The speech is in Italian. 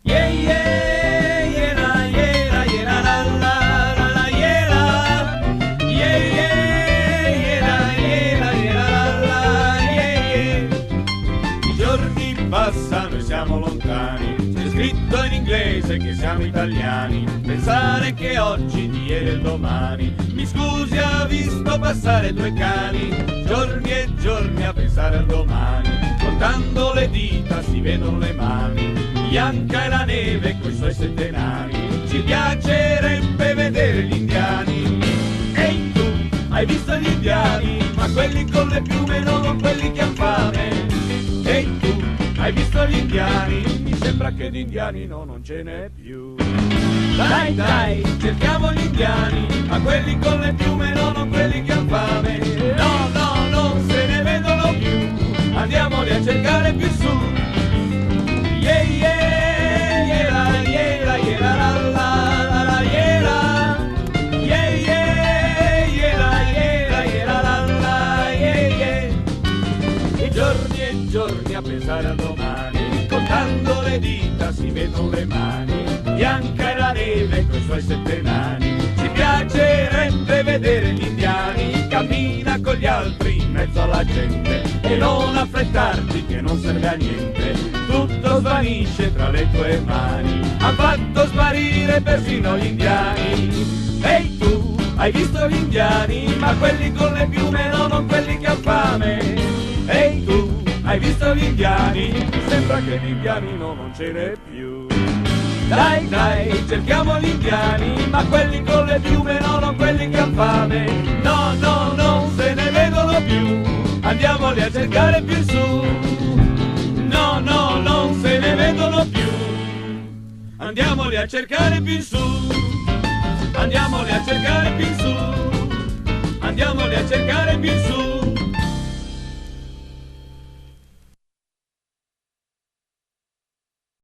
Yeah, yeah, yeah, la, yeah, la, yeah, la, la, la, la, yeah, la. Yeah, yeah, yeah, la, yeah, la, yeah, la, la, yeah, yeah. I giorni passano e siamo lontani, c'è scritto in inglese che siamo italiani. Pensare che oggi, di ieri e domani, mi scusi, ha visto passare due cani. Giorni e giorni a pensare al domani, contando le dita si vedono le mani. Bianca è la neve coi suoi sette nani, ci piacerebbe vedere gli indiani. Ehi tu, hai visto gli indiani? Ma quelli con le piume, non quelli che han fame. Ehi tu, hai visto gli indiani? Mi sembra che di indiani no, non ce n'è più. Dai, dai, cerchiamo gli indiani, ma quelli con le piume, non quelli che han fame. No, no, non se ne vedono più, andiamoli a cercare più su. Yeah, yeah, yeah, la, yeah, la, yeah, la, la, la, la, yeah, la. Yeah, yeah, yeah, la, yeah, la, yeah, la, la, la, yeah, yeah. E giorni a pensare a domani, contando le dita si vedono le mani. Bianca è la neve coi suoi sette nani, ci piacerebbe vedere gli indiani. Cammina con gli altri in mezzo alla gente e non affrettarti che non serve a niente, tutto svanisce tra le tue mani. Ha fatto sparire persino gli indiani. Ehi tu, hai visto gli indiani? Ma quelli con le piume, non quelli che han fame. Ehi tu, hai visto gli indiani? Sembra che gli indiani no, non ce n'è più. Dai, dai, cerchiamo gli indiani, ma quelli con le piume, non quelli che han fame. No, no, non se ne vedono più, andiamoli a cercare più su. No, no, non se ne vedono più, andiamoli a cercare più su. Andiamoli a cercare più su, andiamoli a cercare più su.